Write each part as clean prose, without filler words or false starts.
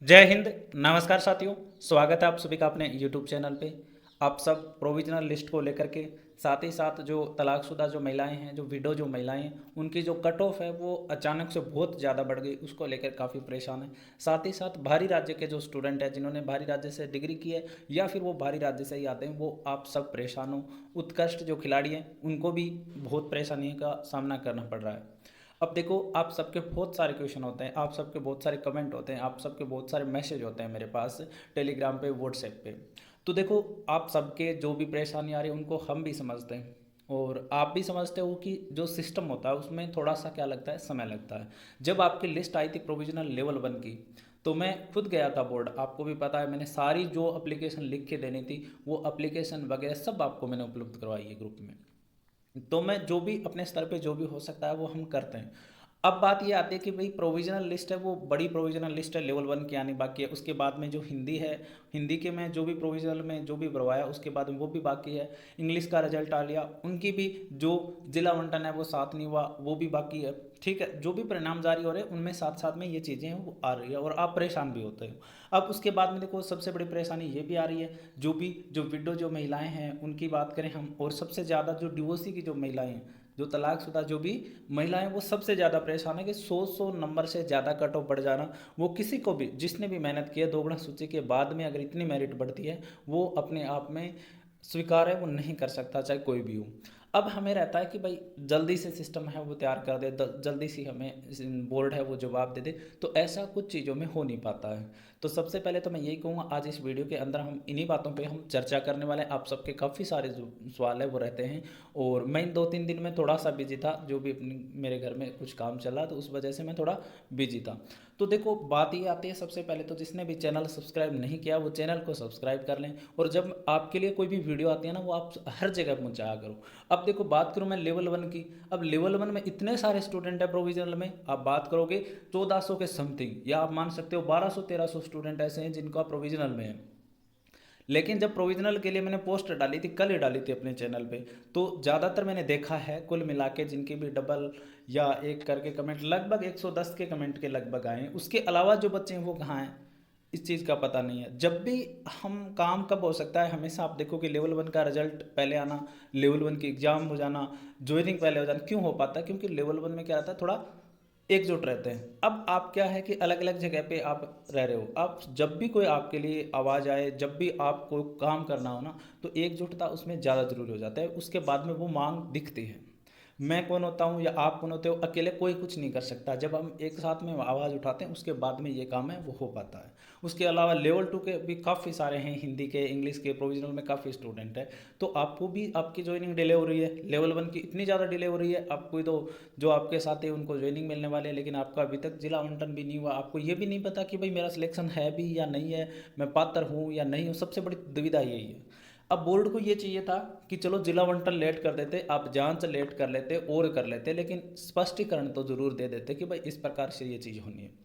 जय हिंद। नमस्कार साथियों, स्वागत है आप सभी का अपने यूट्यूब चैनल पे। आप सब प्रोविजनल लिस्ट को लेकर के, साथ ही साथ जो तलाकशुदा जो महिलाएं हैं, जो विडो जो महिलाएं हैं, उनकी जो कट ऑफ है वो अचानक से बहुत ज़्यादा बढ़ गई, उसको लेकर काफ़ी परेशान है। साथ ही साथ बाहरी राज्य के जो स्टूडेंट हैं, जिन्होंने बाहरी राज्य से डिग्री की है या फिर वो बाहरी राज्य से ही आते हैं, वो आप सब परेशान हो। उत्कृष्ट जो खिलाड़ी हैं उनको भी बहुत परेशानी का सामना करना पड़ रहा है। अब देखो, आप सबके बहुत सारे क्वेश्चन होते हैं, आप सबके बहुत सारे कमेंट होते हैं, आप सबके बहुत सारे मैसेज होते हैं मेरे पास टेलीग्राम पे, व्हाट्सएप पे। तो देखो, आप सबके जो भी परेशानी आ रही है उनको हम भी समझते हैं, और आप भी समझते हो कि जो सिस्टम होता है उसमें थोड़ा सा क्या लगता है, समय लगता है। जब आपकी लिस्ट आई थी प्रोविजनल लेवल 1 की, तो मैं खुद गया था बोर्ड, आपको भी पता है, मैंने सारी जो अप्लीकेशन लिख के देनी थी वो अप्लीकेशन वगैरह सब आपको मैंने उपलब्ध करवाई है ग्रुप में। तो मैं जो भी अपने स्तर पे जो भी हो सकता है वो हम करते हैं। अब बात ये आती है कि भाई प्रोविजनल लिस्ट है वो बड़ी प्रोविजनल लिस्ट है, लेवल 1 की आनी बाकी है। उसके बाद में जो हिंदी है, हिंदी के में जो भी प्रोविजनल में जो भी भरवाया उसके बाद में वो भी बाकी है। इंग्लिश का रिजल्ट आ लिया, उनकी भी जो जिला आवंटन है वो साथ नहीं हुआ, वो भी बाकी है। ठीक है, जो भी परिणाम जारी हो रहे हैं उनमें साथ साथ में ये चीज़ें हैं वो आ रही है, और आप परेशान भी होते हो। अब उसके बाद में देखो, सबसे बड़ी परेशानी ये भी आ रही है, जो विडो जो महिलाएं हैं उनकी बात करें हम, और सबसे ज़्यादा जो डिवोर्सी की जो महिलाएं हैं, जो तलाकशुदा जो भी महिलाएं, वो सबसे ज़्यादा परेशान है कि 100 नंबर से ज़्यादा कट ऑफ बढ़ जाना। वो किसी को भी, जिसने भी मेहनत की है, दोगुना सूची के बाद में अगर इतनी मेरिट बढ़ती है, वो अपने आप में स्वीकार है, वो नहीं कर सकता, चाहे कोई भी हो। अब हमें रहता है कि भाई जल्दी से सिस्टम है वो तैयार कर दे, जल्दी से हमें बोर्ड है वो जवाब दे दे। तो ऐसा कुछ चीज़ों में हो नहीं पाता है। तो सबसे पहले तो मैं यही कहूँगा, आज इस वीडियो के अंदर हम इन्हीं बातों पे हम चर्चा करने वाले हैं। आप सबके काफ़ी सारे जो सवाल है वो रहते हैं, और मैं इन 2-3 दिन में थोड़ा सा बिजी था, जो भी अपनी मेरे घर में कुछ काम चला, तो उस वजह से मैं थोड़ा बिजी था। तो देखो, बात ये आती है, सबसे पहले तो जिसने भी चैनल सब्सक्राइब नहीं किया वो चैनल को सब्सक्राइब कर लें, और जब आपके लिए कोई भी वीडियो आती है ना, वो आप हर जगह पहुँचाया करो। अब देखो, बात करूँ मैं लेवल 1 की। अब लेवल 1 में इतने सारे स्टूडेंट है प्रोविजनल में, आप बात करोगे 1400 के समथिंग, या आप मान सकते हो 1200-1300 स्टूडेंट ऐसे हैं जिनका प्रोविजनल में है। लेकिन जब प्रोविजनल के लिए मैंने पोस्ट डाली थी, कल ही डाली थी अपने चैनल पे, तो ज़्यादातर मैंने देखा है कुल मिला के जिनके भी डबल या एक करके कमेंट, लगभग 110 के कमेंट के लगभग आए हैं। उसके अलावा जो बच्चे हैं वो कहाँ हैं, इस चीज़ का पता नहीं है। जब भी हम काम कब हो सकता है, हमेशा आप देखो कि लेवल 1 का रिजल्ट पहले आना, लेवल 1 की एग्ज़ाम हो जाना, ज्वाइनिंग पहले हो जाना। क्यों हो पाता है? क्योंकि लेवल 1 में क्या रहता है, थोड़ा एकजुट रहते हैं। अब आप क्या है कि अलग अलग जगह पे आप रह रहे हो, आप जब भी कोई आपके लिए आवाज़ आए, जब भी आपको काम करना हो ना, तो एकजुटता उसमें ज़्यादा ज़रूरी हो जाता है। उसके बाद में वो मांग दिखती है। मैं कौन होता हूँ या आप कौन होते हो, अकेले कोई कुछ नहीं कर सकता। जब हम एक साथ में आवाज़ उठाते हैं उसके बाद में ये काम है वो हो पाता है। उसके अलावा लेवल 2 के भी काफ़ी सारे हैं, हिंदी के, इंग्लिश के, प्रोविजनल में काफ़ी स्टूडेंट है। तो आपको भी आपकी ज्वाइनिंग डिले हो रही है, लेवल 1 की इतनी ज़्यादा डिले हो रही है, आपको तो जो आपके साथ है उनको ज्वाइनिंग मिलने वाले हैं, लेकिन आपका अभी तक जिला आवंटन भी नहीं हुआ। आपको ये भी नहीं पता कि भाई मेरा सिलेक्शन है भी या नहीं है, मैं पात्र हूँ या नहीं हूँ। सबसे बड़ी दुविधा यही है। अब बोर्ड को ये चाहिए था कि चलो जिला आवंटन लेट कर देते, आप जांच लेट कर लेते और कर लेते, लेकिन स्पष्टीकरण तो जरूर दे देते कि भाई इस प्रकार से ये चीज़ होनी है।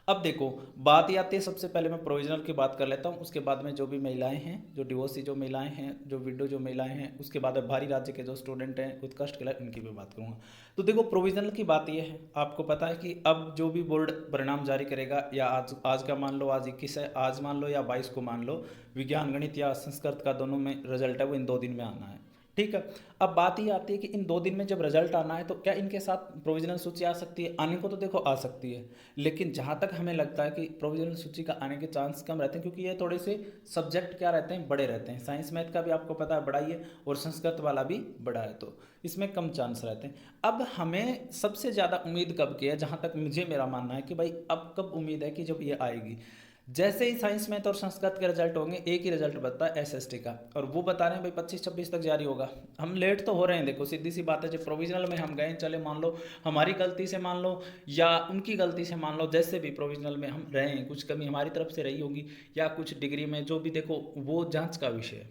अब देखो, बात ये आती है, सबसे पहले मैं प्रोविजनल की बात कर लेता हूँ, उसके बाद में जो भी महिलाएं हैं, जो डिवोर्सी जो महिलाएं हैं, जो विडो जो महिलाएं हैं, उसके बाद में भारी राज्य के जो स्टूडेंट हैं, उत्कृष्ट के लिए इनकी भी बात करूँगा। तो देखो, प्रोविजनल की बात ये है, आपको पता है कि अब जो भी बोर्ड परिणाम जारी करेगा, या आज आज का मान लो, आज 21 है, आज मान लो या 22 को मान लो, विज्ञान गणित या संस्कृत का दोनों में रिजल्ट है वो इन 2 दिन में आना है। ठीक है। अब बात ये आती है कि इन 2 दिन में जब रिजल्ट आना है, तो क्या इनके साथ प्रोविजनल सूची आ सकती है? आने को तो देखो आ सकती है, लेकिन जहाँ तक हमें लगता है कि प्रोविजनल सूची का आने के चांस कम रहते हैं, क्योंकि ये थोड़े से सब्जेक्ट क्या रहते हैं, बड़े रहते हैं। साइंस मैथ का भी आपको पता है बड़ा ही है, और संस्कृत वाला भी बड़ा है, तो इसमें कम चांस रहते हैं। अब हमें सबसे ज़्यादा उम्मीद कब की है, जहाँ तक मुझे मेरा मानना है कि भाई अब कब उम्मीद है कि जब ये आएगी, जैसे ही साइंस मैथ और संस्कृत के रिजल्ट होंगे, एक ही रिजल्ट बनता है एसएसटी का, और वो बता रहे हैं भाई 25-26 तक जारी होगा। हम लेट तो हो रहे हैं, देखो सीधी सी बात है, जब प्रोविजनल में हम गए, चले मान लो हमारी गलती से मान लो, या उनकी गलती से मान लो, जैसे भी प्रोविजनल में हम रहे हैं, कुछ कमी हमारी तरफ से रही होगी, या कुछ डिग्री में जो भी, देखो वो जांच का विषय है।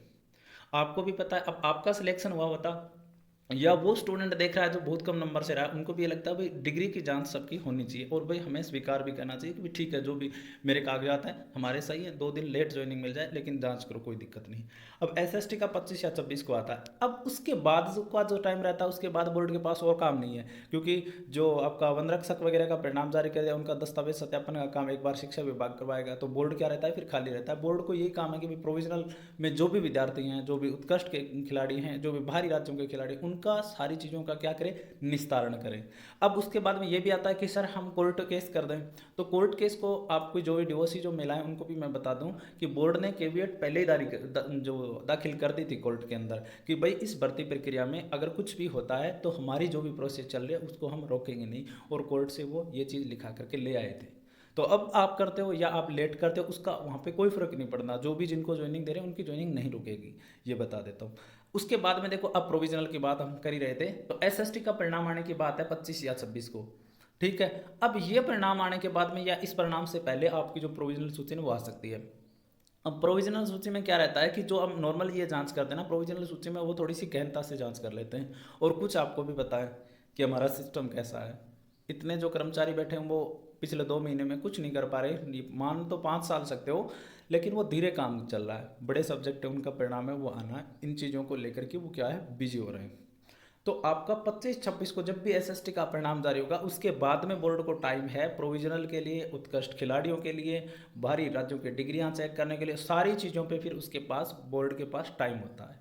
आपको भी पता है, अब आपका सिलेक्शन हुआ होता या वो स्टूडेंट देख रहा है जो बहुत कम नंबर से रहा है, उनको भी ये लगता है भाई डिग्री की जांच सबकी होनी चाहिए, और भाई हमें स्वीकार भी करना चाहिए कि भाई ठीक है जो भी मेरे कागजात हैं हमारे सही है, 2 दिन लेट ज्वाइनिंग मिल जाए लेकिन जांच करो, कोई दिक्कत नहीं। अब एसएसटी का 25 या 26 को आता है। अब उसके बाद का जो टाइम रहता है उसके बाद बोर्ड के पास और काम नहीं है, क्योंकि जो आपका वन रक्षक वगैरह का परिणाम जारी कर दिया, उनका दस्तावेज सत्यापन का काम एक बार शिक्षा विभाग करवाएगा, तो बोर्ड क्या रहता है फिर खाली रहता है। बोर्ड को यही काम है कि प्रोविजनल में जो भी विद्यार्थी हैं, जो भी उत्कृष्ट के खिलाड़ी हैं, जो भी बाहरी राज्यों के खिलाड़ी, उनका सारी चीज़ों का क्या करें, निस्तारण करें। अब उसके बाद में ये भी आता है कि सर हम कोर्ट केस कर दें, तो कोर्ट केस को आपको जो भी डिवोर्सी जो महिलाएं, उनको भी मैं बता दूं कि बोर्ड ने केवियट पहले ही जो दाखिल कर दी थी कोर्ट के अंदर कि भाई इस भर्ती प्रक्रिया में अगर कुछ भी होता है तो हमारी जो भी प्रोसेस चल रही है उसको हम रोकेंगे नहीं, और कोर्ट से वो ये चीज़ लिखा करके ले आए थे। तो अब आप करते हो या आप लेट करते हो, उसका वहाँ पे कोई फर्क नहीं पड़ना, जो भी जिनको ज्वाइनिंग दे रहे हैं उनकी ज्वाइनिंग नहीं रुकेगी, ये बता देता हूँ। उसके बाद में देखो, अब प्रोविजनल की बात हम कर ही रहे थे, तो एसएसटी का परिणाम आने की बात है 25 या 26 को, ठीक है। अब ये परिणाम आने के बाद में या इस परिणाम से पहले आपकी जो प्रोविजनल सूची है वो आ सकती है। अब प्रोविजनल सूची में क्या रहता है कि जो हम नॉर्मल ये जांच करते हैं ना प्रोविजनल सूची में, वो थोड़ी सी गहनता से जांच कर लेते हैं, और कुछ आपको भी पता है कि हमारा सिस्टम कैसा है। इतने जो कर्मचारी बैठे हैं वो पिछले 2 महीने में कुछ नहीं कर पा रहे, मान तो 5 साल सकते हो, लेकिन वो धीरे काम चल रहा है, बड़े सब्जेक्ट है उनका परिणाम है वो आना है, इन चीज़ों को लेकर के वो क्या है, बिजी हो रहे हैं। तो आपका 25-26 को जब भी एसएसटी का परिणाम जारी होगा, उसके बाद में बोर्ड को टाइम है प्रोविजनल के लिए, उत्कृष्ट खिलाड़ियों के लिए, बाहरी राज्यों की डिग्रियां चेक करने के लिए, सारी चीज़ों पे फिर उसके पास बोर्ड के पास टाइम होता है,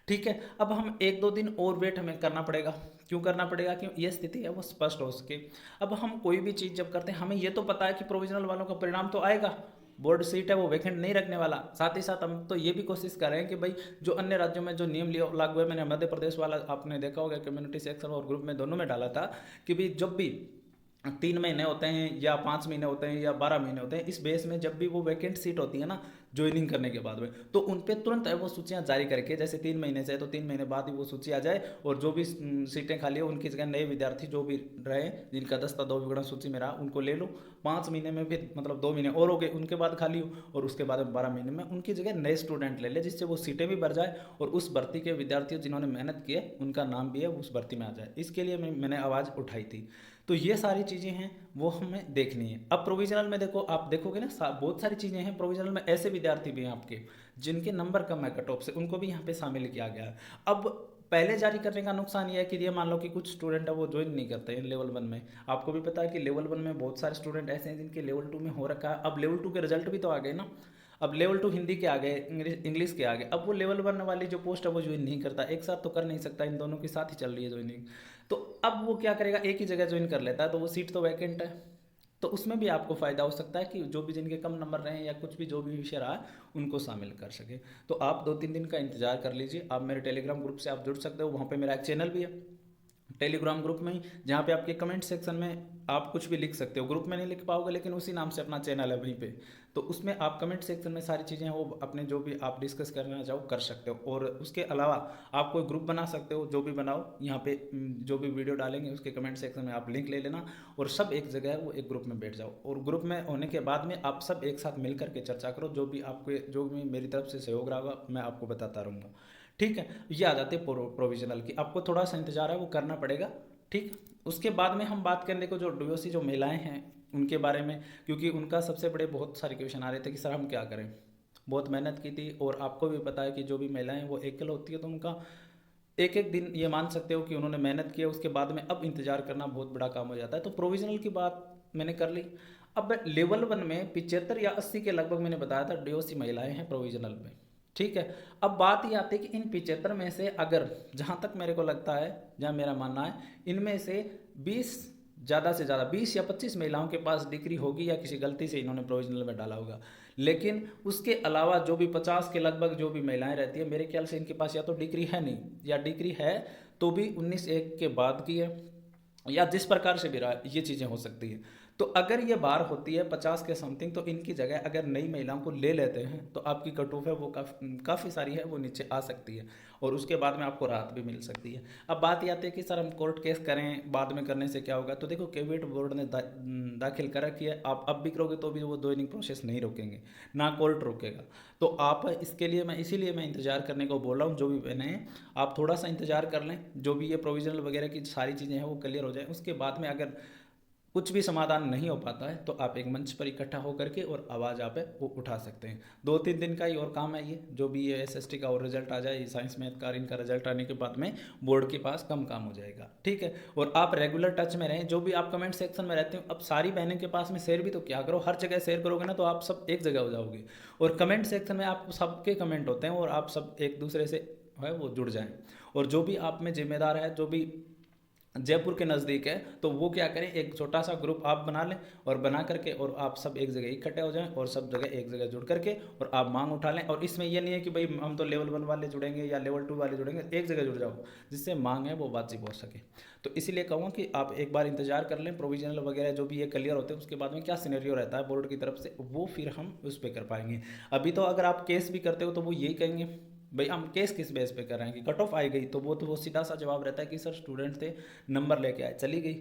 ठीक है। अब हम 1-2 दिन और वेट हमें करना पड़ेगा। क्यों करना पड़ेगा, क्यों ये स्थिति है वो स्पष्ट हो सके। अब हम कोई भी चीज़ जब करते हैं, हमें ये तो पता है कि प्रोविजनल वालों का परिणाम तो आएगा, बोर्ड सीट है वो वैकेंट नहीं रखने वाला। साथ ही साथ हम तो ये भी कोशिश कर रहे हैं कि भाई जो अन्य राज्यों में जो नियम लिया लागू है, मैंने मध्य प्रदेश वाला आपने देखा होगा कम्युनिटी सेक्शन और ग्रुप में दोनों में डाला था कि भाई जब भी 3 महीने होते हैं या 5 महीने होते हैं या 12 महीने होते हैं, इस बेस में जब भी वो वैकेंट सीट होती है ना ज्वाइनिंग करने के बाद में, तो उन पे तुरंत है वो सूचियां जारी करके, जैसे 3 महीने से है तो 3 महीने बाद ही वो सूची आ जाए, और जो भी सीटें खाली है उनकी जगह नए विद्यार्थी जो भी रहे जिनका दस्ता 2 विकर्ण सूची में रहा उनको ले लो। 5 महीने में फिर मतलब 2 महीने और हो गए उनके बाद खाली हो, और उसके बाद 12 महीने में उनकी जगह नए स्टूडेंट ले ले, जिससे वो सीटें भी भर जाए और उस भर्ती के विद्यार्थी जिन्होंने मेहनत की है उनका नाम भी है उस भर्ती में आ जाए। इसके लिए मैंने आवाज़ उठाई थी। तो ये सारी चीज़ें हैं वो हमें देखनी है। अब प्रोविजनल में देखो, आप देखोगे ना बहुत सारी चीज़ें हैं प्रोविजनल में, ऐसे विद्यार्थी भी हैं आपके जिनके नंबर कम है कट ऑफ से, उनको भी यहाँ पे शामिल किया गया है। अब पहले जारी करने का नुकसान ये है कि ये मान लो कि कुछ स्टूडेंट है वो ज्वाइन नहीं करते हैं लेवल 1 में। आपको भी पता है कि लेवल 1 में बहुत सारे स्टूडेंट ऐसे हैं जिनके लेवल 2 में हो रखा है। अब लेवल 2 के रिजल्ट भी तो आ गए ना, अब लेवल 2 हिंदी के आ गए, इंग्लिश के आ गए, अब वो लेवल 1 वाली जो पोस्ट है वो ज्वाइन नहीं करता, एक साथ तो कर नहीं सकता, इन दोनों के साथ ही चल रही है ज्वाइनिंग। तो अब वो क्या करेगा, एक ही जगह ज्वाइन कर लेता है, तो वो सीट तो वैकेंट है, तो उसमें भी आपको फ़ायदा हो सकता है कि जो भी जिनके कम नंबर रहे या कुछ भी जो भी विषय रहा उनको शामिल कर सके। तो आप 2-3 दिन का इंतजार कर लीजिए। आप मेरे टेलीग्राम ग्रुप से आप जुड़ सकते हो, वहाँ पे मेरा एक चैनल भी है टेलीग्राम ग्रुप में ही, जहाँ पे आपके कमेंट सेक्शन में आप कुछ भी लिख सकते हो। ग्रुप में नहीं लिख पाओगे लेकिन उसी नाम से अपना चैनल है वहीं पे, तो उसमें आप कमेंट सेक्शन में सारी चीज़ें वो अपने जो भी आप डिस्कस करना चाहो कर सकते हो। और उसके अलावा आप कोई ग्रुप बना सकते हो, जो भी बनाओ यहाँ पे जो भी वीडियो डालेंगे उसके कमेंट सेक्शन में आप लिंक ले लेना, और सब एक जगह है वो एक ग्रुप में बैठ जाओ, और ग्रुप में होने के बाद में आप सब एक साथ मिल करके चर्चा करो, जो भी आपको जो भी मेरी तरफ से सहयोग रहा मैं आपको बताता रहूँगा, ठीक है। ये आ जाते प्रोविजनल की, आपको थोड़ा सा इंतजार है वो करना पड़ेगा, ठीक। उसके बाद में हम बात करें देखो जो डीओसी जो महिलाएं हैं उनके बारे में, क्योंकि उनका सबसे बड़े बहुत सारे क्वेश्चन आ रहे थे कि सर हम क्या करें, बहुत मेहनत की थी, और आपको भी पता है कि जो भी महिलाएं वो एकल होती है तो उनका एक एक दिन ये मान सकते हो कि उन्होंने मेहनत की है, उसके बाद में अब इंतजार करना बहुत बड़ा काम हो जाता है। तो प्रोविजनल की बात मैंने कर ली। अब लेवल 1 में 75 या 80 के लगभग मैंने बताया था डीओसी महिलाएं हैं प्रोविजनल में, ठीक है। अब बात ये आती है कि इन 75 में से अगर, जहाँ तक मेरे को लगता है, जहाँ मेरा मानना है, इनमें से 20 ज़्यादा से ज़्यादा 20 या 25 महिलाओं के पास डिग्री होगी या किसी गलती से इन्होंने प्रोविजनल में डाला होगा, लेकिन उसके अलावा जो भी 50 के लगभग जो भी महिलाएं रहती है, मेरे ख्याल से इनके पास या तो डिग्री है नहीं, या डिग्री है तो भी 19-1 के बाद की है, या जिस प्रकार से भी रहा ये चीज़ें हो सकती है। तो अगर ये बार होती है 50 के समथिंग, तो इनकी जगह अगर नई महिलाओं को ले लेते हैं तो आपकी कट ऑफ है वो काफ़ी सारी है वो नीचे आ सकती है, और उसके बाद में आपको राहत भी मिल सकती है। अब बात ये आती है कि सर हम कोर्ट केस करें, बाद में करने से क्या होगा? तो देखो कैविएट बोर्ड ने दाखिल कर रखी है, आप अब भी करोगे तो भी वो ज्वाइनिंग प्रोसेस नहीं रोकेंगे, ना कोर्ट रोकेगा। तो आप इसके लिए इसीलिए मैं इंतज़ार करने को बोल रहा हूँ। जो भी बहने हैं आप थोड़ा सा इंतज़ार कर लें, जो भी ये प्रोविजनल वगैरह की सारी चीज़ें हैं वो क्लियर हो जाए, उसके बाद में अगर कुछ भी समाधान नहीं हो पाता है तो आप एक मंच पर इकट्ठा होकर के और आवाज़ आप वो उठा सकते हैं। 2-3 दिन का ही और काम है ये, जो भी ये एसएसटी का और रिजल्ट आ जाए, साइंस मैथ का इनका रिजल्ट आने के बाद में बोर्ड के पास कम काम हो जाएगा, ठीक है। और आप रेगुलर टच में रहें, जो भी आप कमेंट सेक्शन में रहते हो, अब सारी बहनें के पास में शेयर भी तो क्या करो, हर जगह शेयर करोगे ना तो आप सब एक जगह हो जाओगे, और कमेंट सेक्शन में आप सबके कमेंट होते हैं और आप सब एक दूसरे से है वो जुड़ जाएं। और जो भी आप में जिम्मेदार है, जो भी जयपुर के नज़दीक है, तो वो क्या करें, एक छोटा सा ग्रुप आप बना लें और बना करके और आप सब एक जगह इकट्ठे हो जाएं और सब जगह एक जगह जुड़ करके और आप मांग उठा लें। और इसमें ये नहीं है कि भाई हम तो लेवल 1 वाले जुड़ेंगे या लेवल 2 वाले जुड़ेंगे, एक जगह जुड़ जाओ जिससे मांग है वो वाजिब हो सके। तो इसलिए कहूँगा कि आप एक बार इंतजार कर लें, प्रोविजनल वगैरह जो भी ये क्लियर होते हैं उसके बाद में क्या सिनेरियो रहता है बोर्ड की तरफ से, वो फिर हम उस पर कर पाएंगे। अभी तो अगर आप केस भी करते हो तो वो यही कहेंगे भाई हम केस किस बेस पे कर रहे हैं कि कट ऑफ आई गई, तो वो सीधा सा जवाब रहता है कि सर स्टूडेंट थे, नंबर लेके आए, चली गई।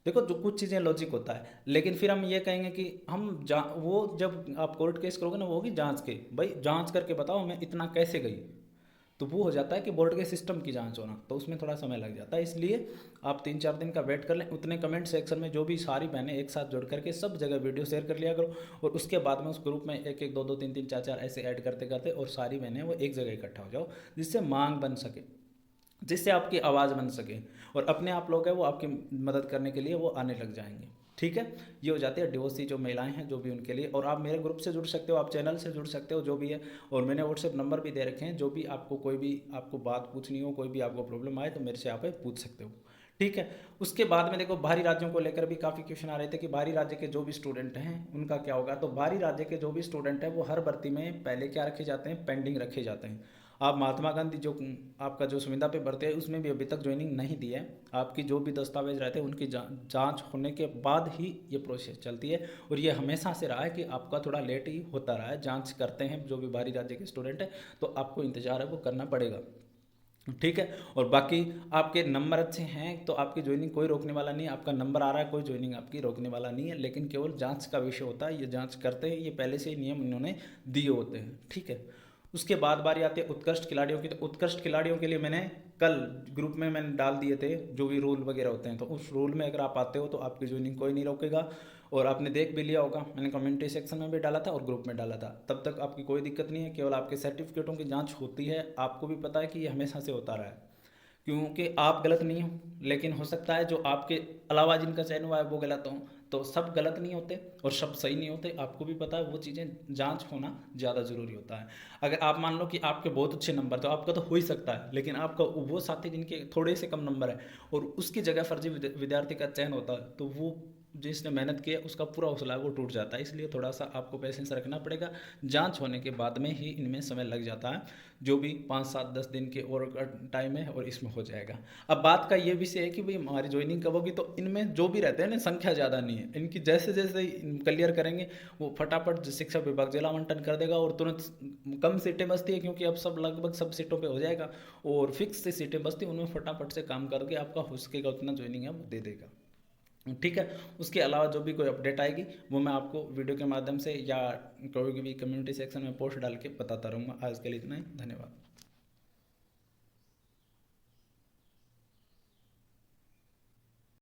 देखो जो कुछ चीज़ें लॉजिक होता है, लेकिन फिर हम ये कहेंगे कि हम वो जब आप कोर्ट केस करोगे ना वो होगी जांच के, भाई जांच करके बताओ हमें इतना कैसे गई, तो वो हो जाता है कि बोर्ड के सिस्टम की जांच होना, तो उसमें थोड़ा समय लग जाता है। इसलिए आप 3-4 दिन का वेट कर लें, उतने कमेंट सेक्शन में जो भी सारी बहनें एक साथ जुड़ करके सब जगह वीडियो शेयर कर लिया करो, और उसके बाद में उस ग्रुप में एक एक 2-2 3-3 4-4 ऐसे ऐड करते करते और सारी बहनें वो एक जगह इकट्ठा हो जाओ, जिससे मांग बन सके, जिससे आपकी आवाज़ बन सके, और अपने आप लोग हैं वो आपकी मदद करने के लिए वो आने लग जाएंगे, ठीक है। ये हो जाती है डिवोर्सी जो महिलाएं हैं जो भी उनके लिए। और आप मेरे ग्रुप से जुड़ सकते हो, आप चैनल से जुड़ सकते हो, जो भी है। और मैंने व्हाट्सएप नंबर भी दे रखे हैं, जो भी आपको कोई भी आपको बात पूछनी हो, कोई भी आपको प्रॉब्लम आए तो मेरे से आप पूछ सकते हो, ठीक है। उसके बाद में देखो बाहरी राज्यों को लेकर भी काफ़ी क्वेश्चन आ रहे थे कि बाहरी राज्य के जो भी स्टूडेंट हैं उनका क्या होगा। तो बाहरी राज्य के जो भी स्टूडेंट हैं वो हर भर्ती में पहले क्या रखे जाते हैं, पेंडिंग रखे जाते हैं। आप महात्मा गांधी जो आपका जो संविदा पे भर्ती है उसमें भी अभी तक ज्वाइनिंग नहीं दी है। आपकी जो भी दस्तावेज रहते हैं उनकी जांच होने के बाद ही ये प्रोसेस चलती है, और ये हमेशा से रहा है कि आपका थोड़ा लेट ही होता रहा है। जांच करते हैं जो भी बाहरी राज्य के स्टूडेंट हैं, तो आपको इंतजार है वो करना पड़ेगा, ठीक है। और बाकी आपके नंबर अच्छे हैं तो आपकी ज्वाइनिंग कोई रोकने वाला नहीं है, आपका नंबर आ रहा है कोई ज्वाइनिंग आपकी रोकने वाला नहीं है, लेकिन केवल जांच का विषय होता है। ये जांच करते हैं, ये पहले से ही नियम इन्होंने दिए होते हैं, ठीक है। उसके बाद बारी आती है उत्कृष्ट खिलाड़ियों की। तो उत्कृष्ट खिलाड़ियों के लिए मैंने कल ग्रुप में मैंने डाल दिए थे जो भी रूल वगैरह होते हैं, तो उस रूल में अगर आप आते हो तो आपकी ज्वाइनिंग कोई नहीं रोकेगा। और आपने देख भी लिया होगा, मैंने कम्युनिटी सेक्शन में भी डाला था और ग्रुप में डाला था, तब तक आपकी कोई दिक्कत नहीं है। केवल आपके सर्टिफिकेटों की जांच होती है, आपको भी पता है कि ये हमेशा से होता रहा है, क्योंकि आप गलत नहीं हो, लेकिन हो सकता है जो आपके अलावा जिनका चयन हुआ है वो गलत हो। तो सब गलत नहीं होते और सब सही नहीं होते, आपको भी पता है। वो चीज़ें जांच होना ज़्यादा ज़रूरी होता है। अगर आप मान लो कि आपके बहुत अच्छे नंबर, तो आपका तो हो ही सकता है, लेकिन आपका वो साथी जिनके थोड़े से कम नंबर है और उसकी जगह फर्जी विद्यार्थी का चयन होता है, तो वो जिसने मेहनत की है उसका पूरा हौसला है वो टूट जाता है। इसलिए थोड़ा सा आपको पेशेंस रखना पड़ेगा। जांच होने के बाद में ही इनमें समय लग जाता है, जो भी 5-7-10 दिन के और टाइम है और इसमें हो जाएगा। अब बात का ये विषय है कि भाई हमारी ज्वाइनिंग कब होगी, तो इनमें जो भी रहते हैं ना संख्या ज़्यादा नहीं है इनकी, जैसे जैसे क्लियर करेंगे वो फटाफट शिक्षा विभाग जिला आवंटन कर देगा और तुरंत कम सीटें बचती है, क्योंकि अब सब लगभग सब सीटों पे हो जाएगा और फिक्स से सीटें बचती हैं, उनमें फटाफट से काम करके आपका हो सकेगा उतना ज्वाइनिंग है वो दे देगा, ठीक है। उसके अलावा जो भी कोई अपडेट आएगी वो मैं आपको वीडियो के माध्यम से या कोई भी कम्युनिटी सेक्शन में पोस्ट डाल के बताता रहूँगा। आज के लिए इतना ही, धन्यवाद।